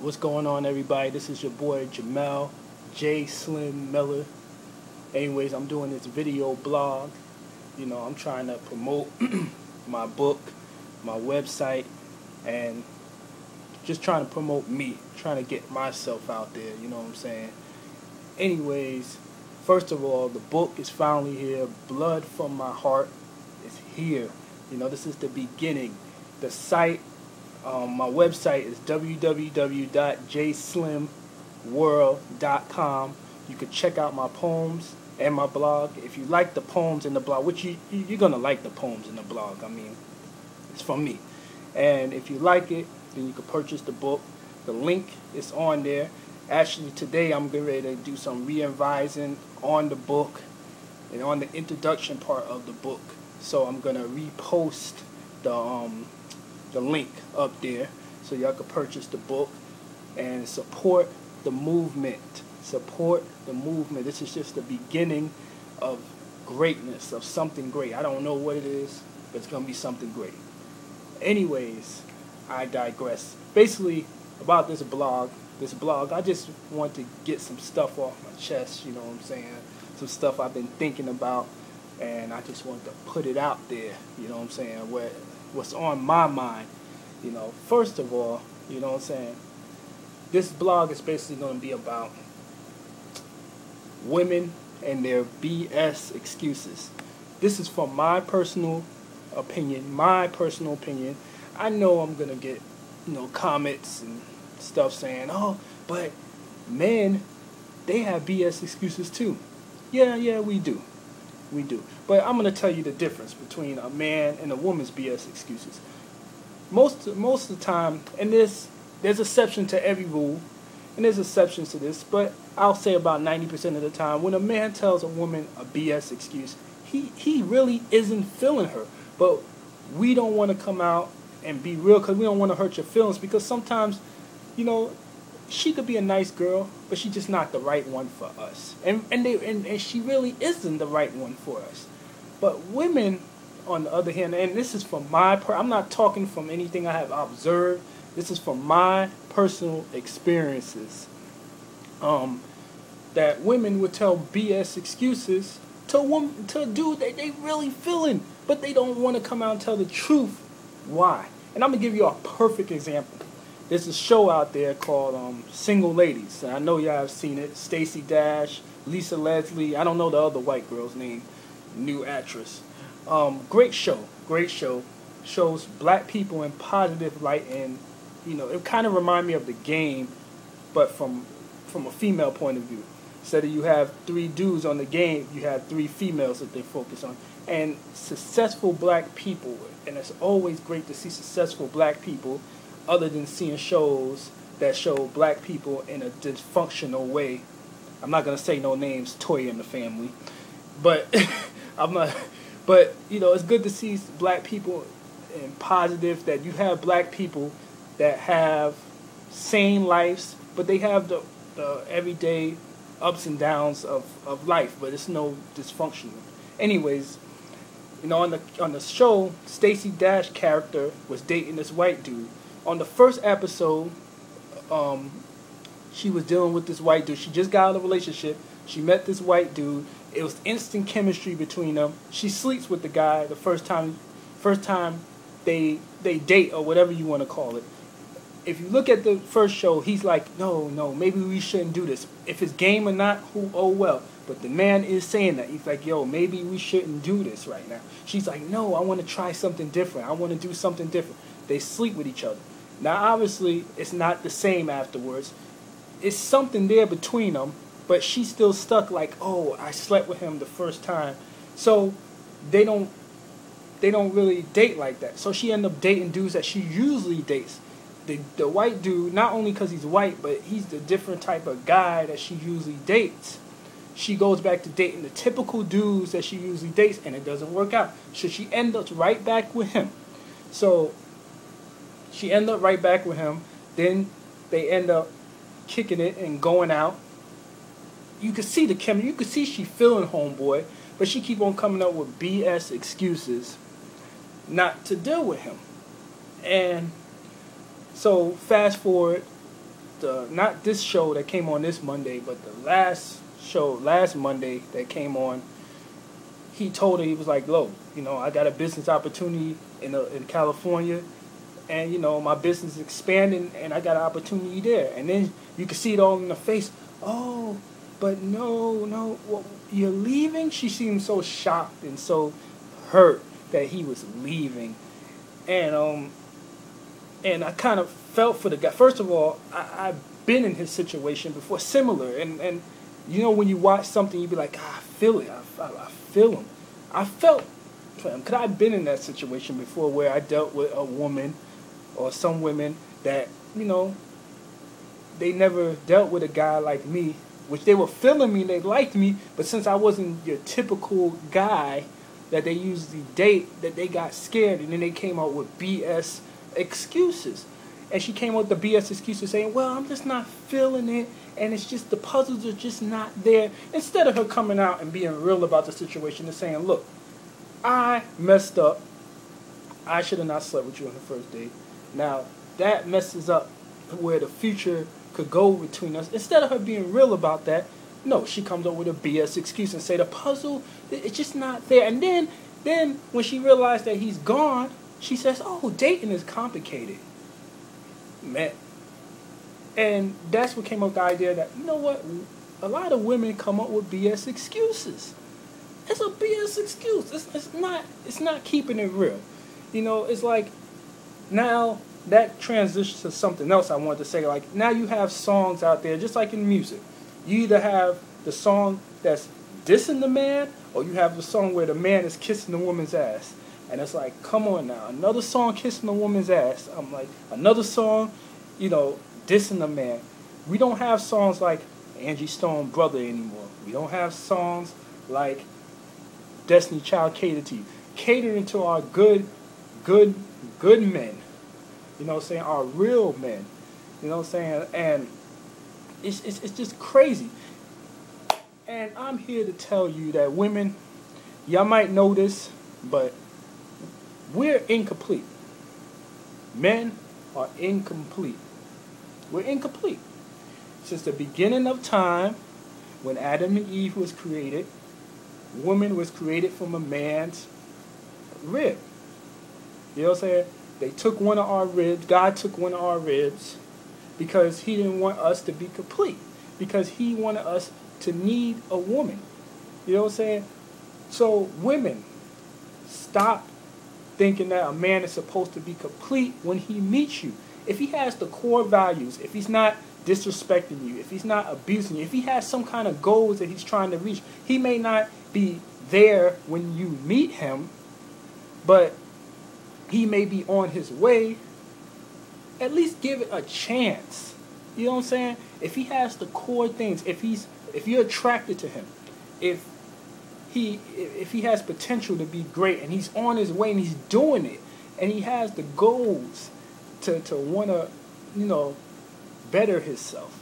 What's going on, everybody? This is your boy Jamel J Slim Miller. Anyways, I'm doing this video blog. I'm trying to promote my book, my website, and just trying to promote me, trying to get myself out there, you know what I'm saying? Anyways, first of all, the book is finally here. Blood from My Heart is here. This is the beginning. The site, my website is www.jslimworld.com. You can check out my poems and my blog. If you like the poems in the blog, which you're going to like the poems in the blog. I mean, it's from me. And if you like it, then you can purchase the book. The link is on there. Actually, today I'm getting ready to do some re-advising on the book and on the introduction part of the book. So I'm going to repost the link up there so y'all can purchase the book and support the movement. Support the movement. This is just the beginning of greatness, of something great. I don't know what it is, but it's going to be something great. Anyways, I digress. Basically, about this blog, I just want to get some stuff off my chest, you know what I'm saying? Some stuff I've been thinking about, and I just want to put it out there, you know what I'm saying? What's on my mind, First of all, you know what I'm saying? This blog is basically going to be about women and their BS excuses. This is from my personal opinion. I know I'm going to get, comments and stuff saying, oh, but men, they have BS excuses too. Yeah, we do. But I'm going to tell you the difference between a man and a woman's BS excuses. Most of the time, and there's exception to every rule, and there's exceptions to this, but I'll say about 90% of the time, when a man tells a woman a BS excuse, he really isn't feeling her. But we don't want to come out and be real because we don't want to hurt your feelings, because sometimes, she could be a nice girl, but she's just not the right one for us. And she really isn't the right one for us. But women, on the other hand, and this is from I'm not talking from anything I have observed. This is from my personal experiences. That women would tell BS excuses to a dude that they really feeling, but they don't want to come out and tell the truth. Why? And I'm gonna give you a perfect example. There's a show out there called Single Ladies. And I know y'all have seen it. Stacey Dash, Lisa Leslie. I don't know the other white girl's name. New actress. Great show. Shows black people in positive light, and it kind of reminds me of The Game, but from a female point of view. Instead of you have 3 dudes on The Game, you have 3 females that they focus on. And successful black people, and it's always great to see successful black people, other than seeing shows that show black people in a dysfunctional way. I'm not gonna say no names, Toya and the Family, but But it's good to see black people in positive. That you have black people that have sane lives, but they have the everyday ups and downs of life, but it's no dysfunction. Anyways, on the show, Stacey Dash character was dating this white dude. On the first episode, she was dealing with this white dude. She just got out of a relationship. She met this white dude. It was instant chemistry between them. She sleeps with the guy the first time they date, or whatever you want to call it. If you look at the first show, he's like, no, maybe we shouldn't do this. If it's game or not, oh well. But the man is saying that. He's like, yo, maybe we shouldn't do this right now. She's like, no, I want to try something different. I want to do something different. They sleep with each other. Now, obviously, it's not the same afterwards. It's something there between them, but she's still stuck like, oh, I slept with him the first time. So they don't really date like that. So she ended up dating dudes that she usually dates. The white dude, not only because he's white, but he's the different type of guy that she usually dates. She goes back to dating the typical dudes that she usually dates, and it doesn't work out. So she ends up right back with him. So she ended up right back with him. Then they end up kicking it and going out. You could see the chemistry. You could see she feeling homeboy, but she keep on coming up with BS excuses not to deal with him. And So fast forward, not this show that came on this Monday, but the last show last Monday that came on. He told her, he was like, "Look, I got a business opportunity in California, and my business is expanding, and I got an opportunity there." And then you can see it all in the face. "Oh, but no, well, you're leaving?" She seemed so shocked and so hurt that he was leaving, and I kind of felt for the guy. First of all, I've been in his situation before, similar, and when you watch something, you be like, I feel it, I feel him. I felt for him, because I've been in that situation before where I dealt with a woman or some women that, they never dealt with a guy like me, which they were feeling me, they liked me, but since I wasn't your typical guy that they usually date, that they got scared, and then they came out with BS excuses. And she came out with the BS excuses saying, "Well, I'm just not feeling it, and it's just the puzzles are just not there." Instead of her coming out and being real about the situation and saying, "Look, I messed up. I should have not slept with you on the first date. Now, that messes up where the future could go between us." Instead of her being real about that, no, she comes up with a BS excuse and say the puzzle, it's just not there. And then when she realized that he's gone, she says, "Oh, dating is complicated." Man. And that's what came up with the idea that, a lot of women come up with BS excuses. It's a BS excuse. It's not keeping it real. It's like, now that transitions to something else I wanted to say. Like, now you have songs out there, just like in music. You either have the song that's dissing the man, or you have the song where the man is kissing the woman's ass. And it's like, come on now, another song kissing a woman's ass. I'm like, another song, dissing the man. We don't have songs like Angie Stone, Brother anymore. We don't have songs like Destiny Child, Cater to You. Catering to our good men. Our real men. And it's just crazy. And I'm here to tell you that women, y'all might know this, but we're incomplete. Men are incomplete. We're incomplete. Since the beginning of time, when Adam and Eve was created, woman was created from a man's rib. You know what I'm saying? They took one of our ribs. God took one of our ribs because he didn't want us to be complete. Because he wanted us to need a woman. You know what I'm saying? So women, stop thinking that a man is supposed to be complete when he meets you. If he has the core values, if he's not disrespecting you, if he's not abusing you, if he has some kind of goals that he's trying to reach, he may not be there when you meet him, but he may be on his way. At least give it a chance. You know what I'm saying? If he has the core things, if you're attracted to him, if he has potential to be great and he's on his way and he's doing it and he has the goals to want to, better himself,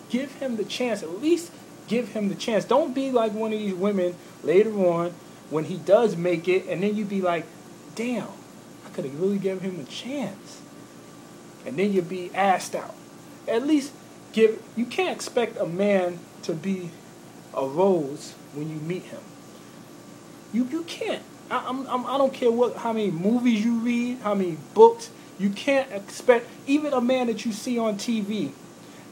give him the chance. At least give him the chance. Don't be like one of these women later on when he does make it and then you be like, damn, I could have really given him a chance. And then you'll be asked out. At least you can't expect a man to be a rose when you meet him. You can't. I don't care how many movies you read, how many books. You can't expect even a man that you see on TV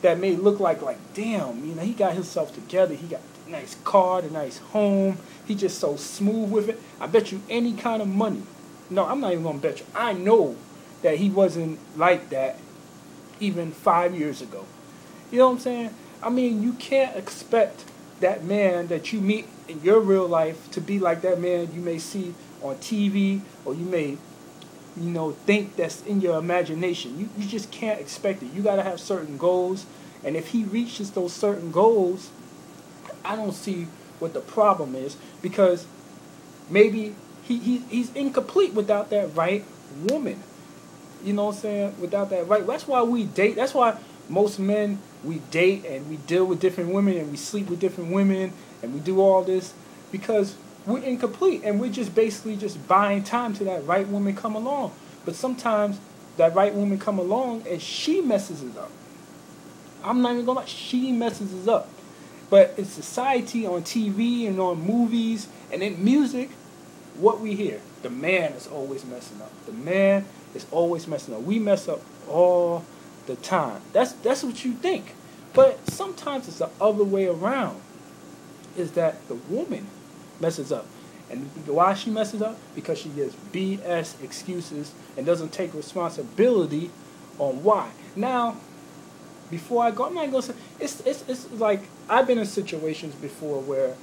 that may look like damn, he got himself together. He got a nice car, a nice home. He just so smooth with it. I bet you any kind of money. No, I'm not even gonna bet you. I know that he wasn't like that even 5 years ago. You know what I'm saying? I mean, you can't expect that man that you meet in your real life to be like that man you may see on TV, or you may, think that's in your imagination. You just can't expect it. You got to have certain goals, and if he reaches those certain goals, I don't see what the problem is, because maybe he's incomplete without that right woman. You know what I'm saying? Without that right. That's why we date. That's why most men, we date and we deal with different women and we sleep with different women and we do all this because we're incomplete and we're just basically just buying time to that right woman come along. But sometimes that right woman come along and she messes it up. I'm not even gonna lie, she messes it up. But in society, on TV and on movies and in music, what we hear, the man is always messing up. The man is always messing up. We mess up all the time. That's what you think. But sometimes it's the other way around. Is that the woman messes up. And why she messes up? Because she gives BS excuses and doesn't take responsibility on why. Now, before I go, I'm not going to say, it's like, I've been in situations before where,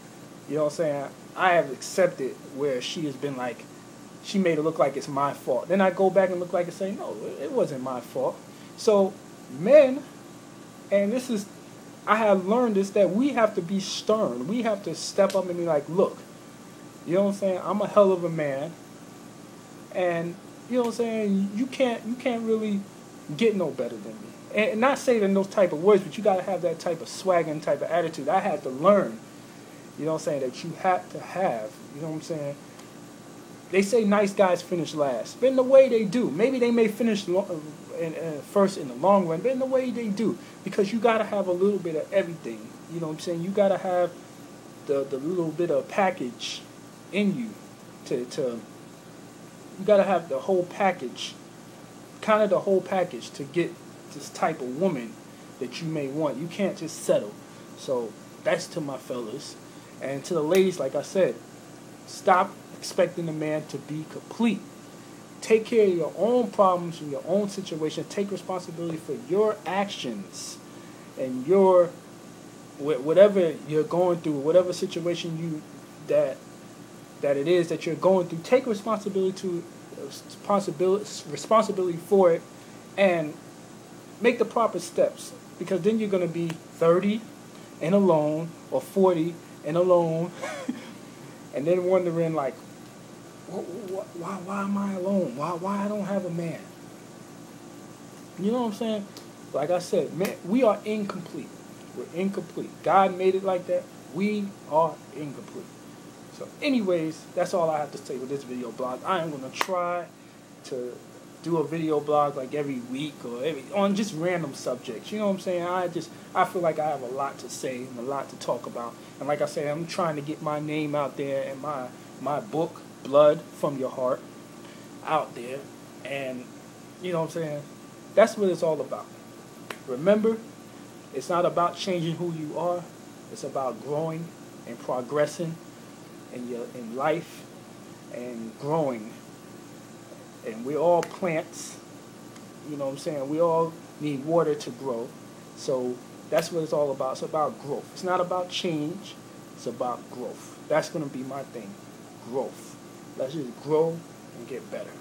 you know what I'm saying, I have accepted where she has been like, she made it look like it's my fault. Then I go back and look like and say, no, it wasn't my fault. So, men, and this is, I have learned this, that we have to be stern. We have to step up and be like, look, you know what I'm saying, I'm a hell of a man, and, you know what I'm saying, you can't really get no better than me. And not saying in those type of words, but you got to have that type of swag and type of attitude. I had to learn, you know what I'm saying, that you have to have, you know what I'm saying. They say nice guys finish last, but in the way they do. Maybe they may finish first in the long run, but in the way they do. Because you got to have a little bit of everything, you know what I'm saying. You got to have the little bit of package in you you got to have the whole package, kind of the whole package to get this type of woman that you may want. You can't just settle. So that's to my fellas. And to the ladies, like I said, stop expecting a man to be complete. Take care of your own problems and your own situation. Take responsibility for your actions and your whatever you're going through, whatever situation that it is that you're going through. Take responsibility for it, and make the proper steps, because then you're going to be 30 and alone, or 40 and alone, and then wondering like, why am I alone? Why I don't have a man? You know what I'm saying? Like I said, man, we are incomplete. We're incomplete. God made it like that. We are incomplete. So anyways, that's all I have to say with this video blog. I am going to try to do a video blog like every week or on just random subjects. You know what I'm saying? I feel like I have a lot to say and a lot to talk about. And like I said, I'm trying to get my name out there and my book, Blood from Your Heart, out there. And you know what I'm saying? That's what it's all about. Remember, it's not about changing who you are. It's about growing and progressing in life and growing. And we're all plants, you know what I'm saying? We all need water to grow. So that's what it's all about. It's about growth. It's not about change. It's about growth. That's going to be my thing. Growth. Let's just grow and get better.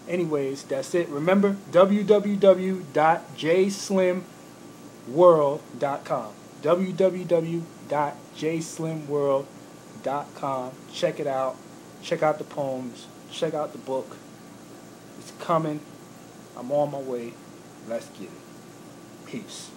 Anyways, that's it. Remember, www.jslimworld.com. www.jslimworld.com. Check it out. Check out the poems. Check out the book. It's coming. I'm on my way. Let's get it. Peace.